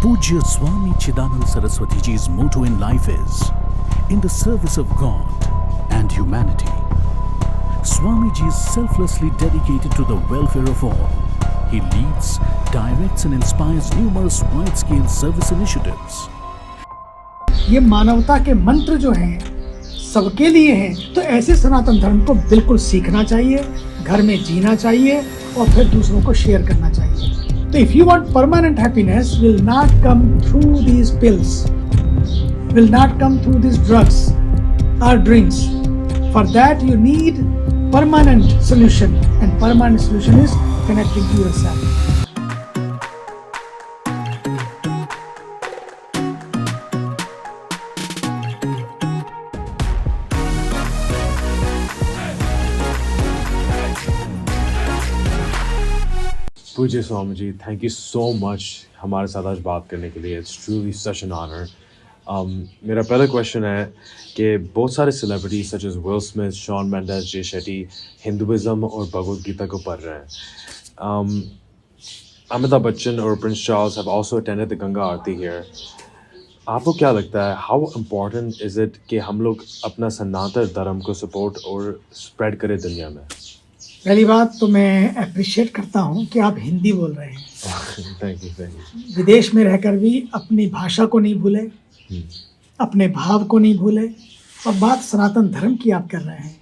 Pujya Swami Chidanand Saraswati Ji's motto in life is, in the service of God and humanity. Swami Ji is selflessly dedicated to the welfare of all. He leads, directs and inspires numerous wide-scale service initiatives. ये मानवता के मंत्र जो हैं सबके लिए हैं, तो ऐसे सनातन धर्म को बिल्कुल सीखना चाहिए, घर में जीना चाहिए और फिर दूसरों को शेयर करना चाहिए. तो if you want permanent happiness will not come through these pills, will not come through these drugs और drinks. For that you need permanent solution, and permanent solution is connecting to yourself. पूज्य Swami ji, thank you so much हमारे साथ आज बात करने के लिए. It's truly such an honour. मेरा पहला क्वेश्चन है कि बहुत सारे celebrities such as Will Smith, Shawn Mendes, Jay Shetty Hinduism और भगवद गीता को पढ़ रहे हैं. अमिताभ बच्चन और Prince Charles have also attended the Ganga Aarti here. आपको क्या लगता है, हाउ इम्पोर्टेंट इज़ इट कि हम लोग अपना सनातन धर्म को सपोर्ट और स्प्रेड करें दुनिया में? पहली बात तो मैं अप्रिशिएट करता हूँ कि आप हिंदी बोल रहे हैं. Thank you. विदेश में रहकर भी अपनी भाषा को नहीं भूले, अपने भाव को नहीं भूले, और बात सनातन धर्म की आप कर रहे हैं,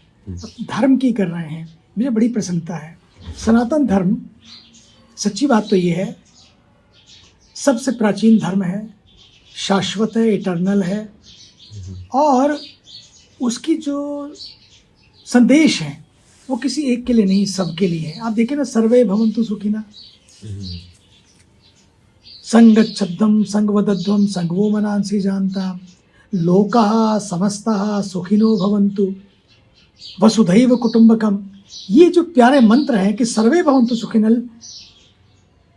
धर्म की कर रहे हैं. मुझे बड़ी प्रसन्नता है. सनातन धर्म, सच्ची बात तो ये है, सबसे प्राचीन धर्म है, शाश्वत है, इटर्नल है, और उसकी जो संदेश है वो किसी एक के लिए नहीं, सबके लिए है. आप देखिए ना, सर्वे भवन्तु सुखिनः, संगच्छद्धं संगवदध्वं संगवो मनांसि जानता, लोकः समस्तः सुखिनो भवन्तु वसुधैव कुटुम्बकम. ये जो प्यारे मंत्र हैं कि सर्वे भवन्तु सुखिनः,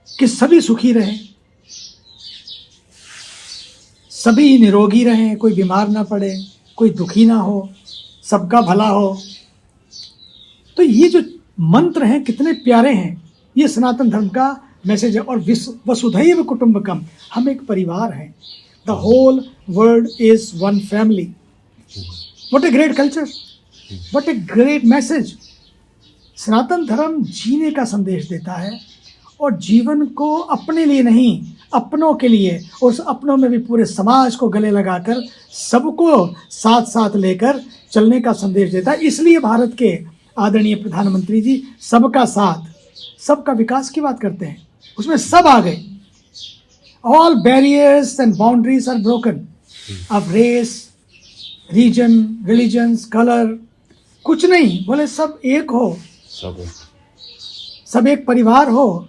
कि सभी सुखी रहें, सभी निरोगी रहें, कोई बीमार ना पड़े, कोई दुखी ना हो, सबका भला हो. तो ये जो मंत्र हैं कितने प्यारे हैं. ये सनातन धर्म का मैसेज है. और वसुधैव कुटुम्बकम, हम एक परिवार हैं. The whole world is one family. What a great culture, what a great message. Sanatan Dharma जीने का संदेश देता है, और जीवन को अपने लिए नहीं, अपनों के लिए, और उस अपनों में भी पूरे समाज को गले लगाकर सबको साथ साथ लेकर चलने का संदेश देता है. इसलिए भारत के आदरणीय प्रधानमंत्री जी सबका साथ, सबका विकास की बात करते हैं. उसमें सब आ गए. All barriers and boundaries are broken. अब रेस, रीजन, रिलीजन्स, कलर कुछ नहीं, बोले सब एक हो, सब एक परिवार हो.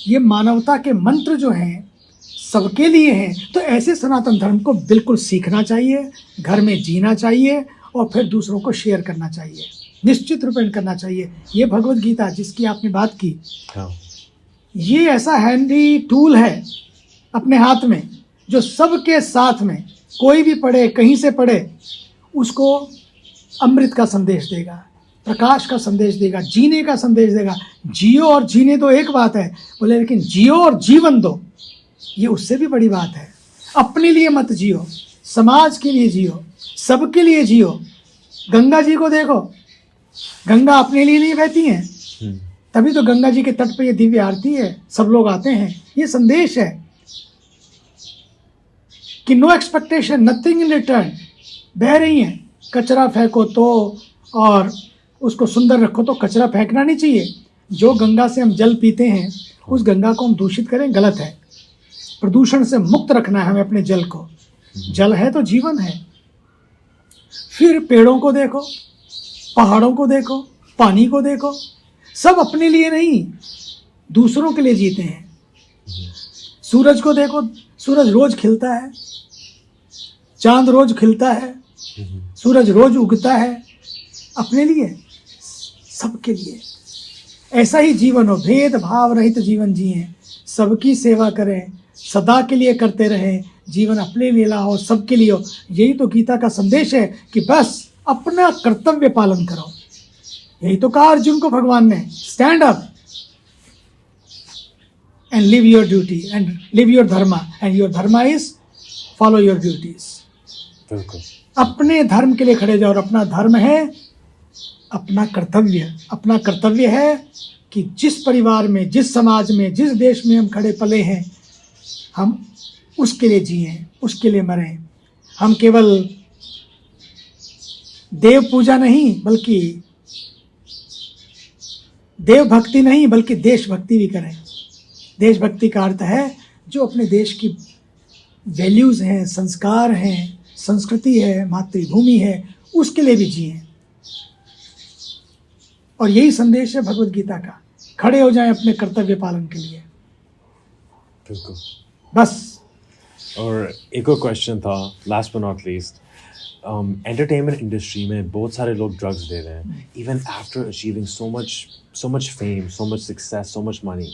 ये मानवता के मंत्र जो हैं सबके लिए हैं. तो ऐसे सनातन धर्म को बिल्कुल सीखना चाहिए, घर में जीना चाहिए और फिर दूसरों को शेयर करना चाहिए, निश्चित रूपेण करना चाहिए. ये भगवद गीता जिसकी आपने बात की, ये ऐसा हैंडी टूल है अपने हाथ में, जो सबके साथ में कोई भी पढ़े, कहीं से पढ़े, उसको अमृत का संदेश देगा, प्रकाश का संदेश देगा, जीने का संदेश देगा. जियो और जीने तो एक बात है, बोले, लेकिन जियो और जीवन दो, ये उससे भी बड़ी बात है. अपने लिए मत जियो, समाज के लिए जियो, सबके लिए जियो. गंगा जी को देखो, गंगा अपने लिए नहीं बहती हैं, तभी तो गंगा जी के तट पे ये दिव्य आरती है, सब लोग आते हैं. ये संदेश है कि no expectation, nothing in return. बह रही हैं, कचरा फेंको तो, और उसको सुंदर रखो तो कचरा फेंकना नहीं चाहिए. जो गंगा से हम जल पीते हैं, उस गंगा को हम दूषित करें, गलत है. प्रदूषण से मुक्त रखना है हमें अपने जल को. जल है तो जीवन है. फिर पेड़ों को देखो, पहाड़ों को देखो, पानी को देखो, सब अपने लिए नहीं, दूसरों के लिए जीते हैं. सूरज को देखो, सूरज रोज खिलता है, चांद रोज खिलता है, सूरज रोज उगता है, अपने लिए, सबके लिए. ऐसा ही जीवन हो, भेदभाव रहित जीवन जिए, सबकी सेवा करें, सदा के लिए करते रहें, जीवन अपने लिए हो, सबके लिए हो. यही तो गीता का संदेश है कि बस अपना कर्तव्य पालन करो. यही तो कहा अर्जुन को भगवान ने, stand up and live your duty and live your dharma, and your dharma is follow your duties. बिल्कुल अपने धर्म के लिए खड़े जाओ, और अपना धर्म है अपना कर्तव्य. अपना कर्तव्य है कि जिस परिवार में, जिस समाज में, जिस देश में हम खड़े पले हैं, हम उसके लिए जिएं, उसके लिए मरें. हम केवल देव पूजा नहीं, बल्कि देव भक्ति नहीं, बल्कि देशभक्ति भी करें. देशभक्ति का अर्थ है जो अपने देश की वैल्यूज़ हैं, संस्कार हैं, संस्कृति है, मातृभूमि है, उसके लिए भी जिएं. और यही संदेश है भगवत गीता का. खड़े हो जाएं अपने कर्तव्य पालन के लिए, बिल्कुल. बस. और एक और क्वेश्चन था, last but not least. Entertainment industry में बहुत सारे लोग ड्रग्स ले रहे हैं, even after achieving so much fame, so much success, so much money.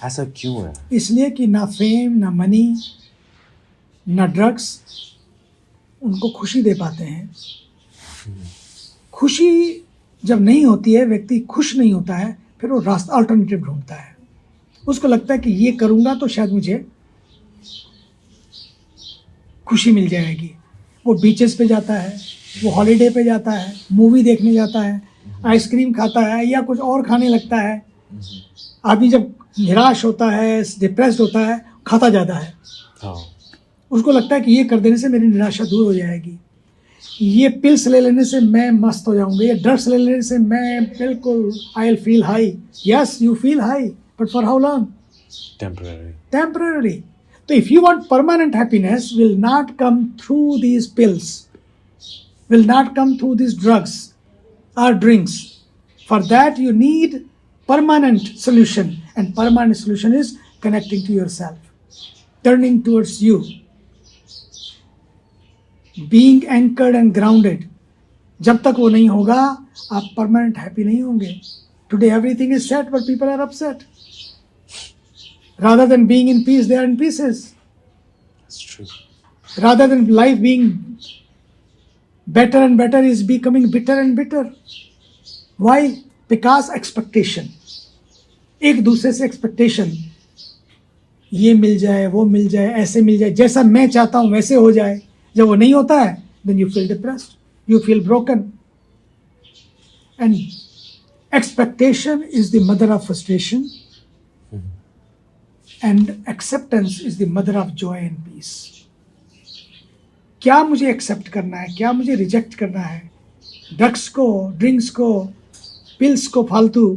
ऐसा क्यों है? इसलिए कि ना फेम, ना मनी, ना ड्रग्स उनको खुशी दे पाते हैं. खुशी जब नहीं होती है, व्यक्ति खुश नहीं होता है, फिर वो रास्ता अल्टरनेटिव ढूंढता है. उसको लगता है कि ये करूँगा तो शायद मुझे खुशी मिल जाएगी. वो बीचेस पे जाता है, वो हॉलीडे पे जाता है, मूवी देखने जाता है, आइसक्रीम खाता है या कुछ और खाने लगता है. आदमी जब निराश होता है, डिप्रेस्ड होता है, खाता ज़्यादा है. हाँ. उसको लगता है कि ये कर देने से मेरी निराशा दूर हो जाएगी, ये पिल्स ले लेने से मैं मस्त हो जाऊंगा, ये ड्रग्स ले लेने से मैं बिल्कुल I will feel high. Yes, you feel high, but for how long? Temporarily. So if you want permanent happiness, will not come through these pills, will not come through these drugs or drinks. For that you need permanent solution, and permanent solution is connecting to yourself, turning towards you, being anchored and grounded. जब तक वो नहीं होगा, आप permanent happy नहीं होंगे. Today everything is set, but people are upset. Rather than being in peace, they are in pieces. That's true. Rather than life being better and better, is becoming bitter and bitter. Why? Because expectation. एक दूसरे से expectation. ये मिल जाए, वो मिल जाए, ऐसे मिल जाए, जैसा मैं चाहता हूँ वैसे हो जाए. जब वो नहीं होता है, then you feel depressed, you feel broken. And expectation is the mother of frustration. And acceptance is the mother of joy and peace. क्या मुझे एक्सेप्ट करना है, क्या मुझे रिजेक्ट करना है? ड्रग्स को, ड्रिंक्स को, पिल्स को, फालतू,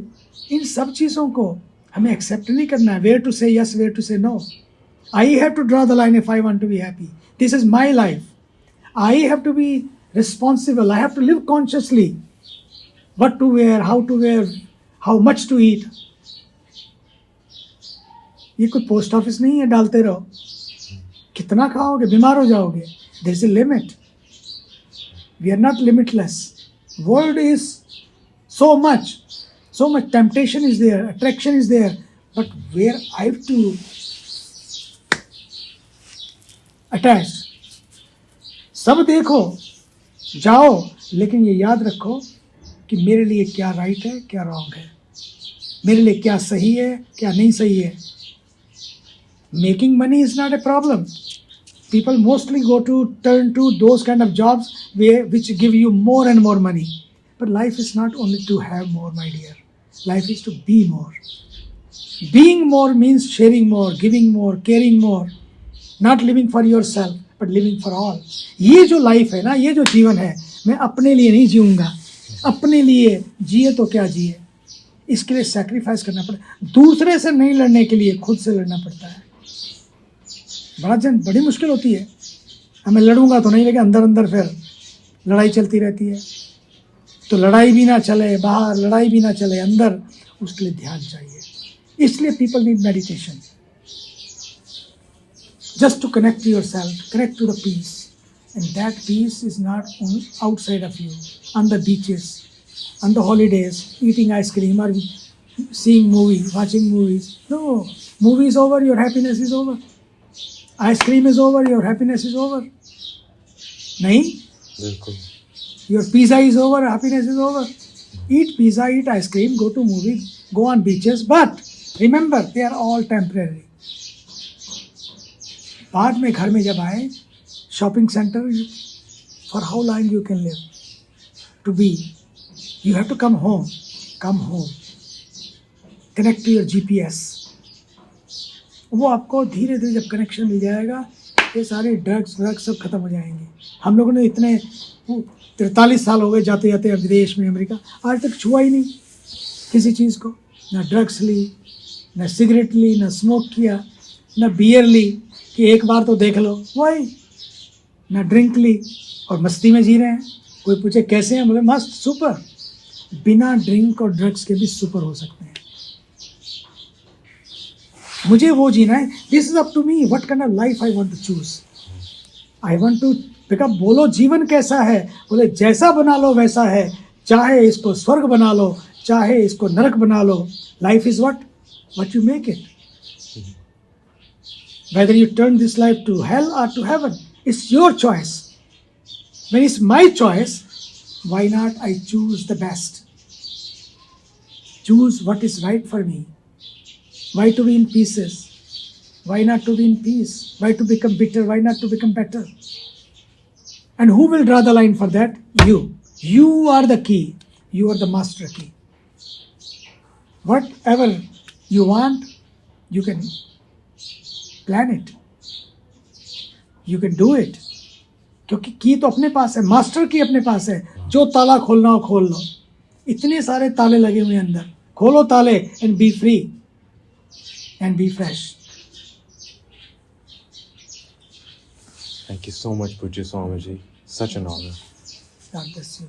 इन सब चीज़ों को हमें एक्सेप्ट नहीं करना है. Where to say yes, where to say no. I have to draw the line if I want to be happy. This is my life. I have to be responsible. I have to live consciously. what to wear, how to wear, how much to eat. ये कोई post office नहीं है डालते रहो, कितना खाओगे, बीमार हो जाओगे. There is a limit. We are not limitless. World is so much temptation is there, attraction is there, but where I have to attach. सब देखो, जाओ, लेकिन ये याद रखो कि मेरे लिए क्या राइट है, क्या रॉन्ग है, मेरे लिए क्या सही है, क्या नहीं सही है. Making money is not a problem. People mostly turn to those kind of jobs which give you more and more money. But life is not only to have more, my dear. Life is to be more. Being more means sharing more, giving more, caring more. Not living for yourself, but living for all. ये जो life है ना, ये जो जीवन है, मैं अपने लिए नहीं जीऊँगा. अपने लिए जिए तो क्या जिए, इसके लिए सैक्रिफाइस करना पड़ता. दूसरे से नहीं लड़ने के लिए खुद से लड़ना पड़ता है. बड़ी मुश्किल होती है. मैं लड़ूंगा तो नहीं, लेकिन अंदर अंदर फिर लड़ाई चलती रहती है. तो लड़ाई भी ना चले बाहर, लड़ाई भी ना चले अंदर, उसके लिए ध्यान चाहिए. इसलिए people need meditation, just to connect to yourself, connect to the peace. And that peace is not outside of you, on the beaches, on the holidays, eating ice cream और seeing movie, watching movies. No, movie is over, your happiness is over. Ice cream is over, your happiness is over. नहीं? बिल्कुल. Your pizza is over, happiness is over. Eat pizza, eat ice cream, go to movie, go on beaches, but remember, they are all temporary. बाद में घर में जब आए, shopping centre, for how long you can live to be, you have to come home, connect to your GPS। वो आपको धीरे धीरे जब कनेक्शन मिल जाएगा, ये सारे ड्रग्स सब खत्म हो जाएंगे। हम लोगों ने इतने 43 साल हो गए जाते जाते विदेश में, अमेरिका, आज तक छुआ ही नहीं किसी चीज़ को, ना ड्रग्स ली, ना सिगरेट ली, ना स्मोक किया, ना बियर ली कि एक बार तो देख लो, वही ना ड्रिंक ली, और मस्ती में जी रहे हैं। कोई पूछे कैसे हैं, बोले मस्त, सुपर। बिना ड्रिंक और ड्रग्स के भी सुपर हो सकते हैं। मुझे वो जीना है। This is up to me, what kind of life I want to choose. I want to बेटा, बोलो जीवन कैसा है, बोले जैसा बना लो वैसा है, चाहे इसको स्वर्ग बना लो, चाहे इसको नरक बना लो। Life is what you make it. Whether you turn this life to hell or to heaven, it's your choice. When it's my choice, why not I choose the best? Choose what is right for me. Why to be in pieces? Why not to be in peace? Why to become bitter? Why not to become better? And who will draw the line for that? You. You are the key. You are the master key. Whatever you want, you can plan it, you can do it, क्योंकि की तो अपने पास है, master की अपने पास है। जो ताला खोलना हो खोल लो, इतने सारे ताले लगे हुए हैं अंदर, खोलो ताले and be free and be fresh. Thank you so much, Pujya Swamiji. Such an honor. God bless you.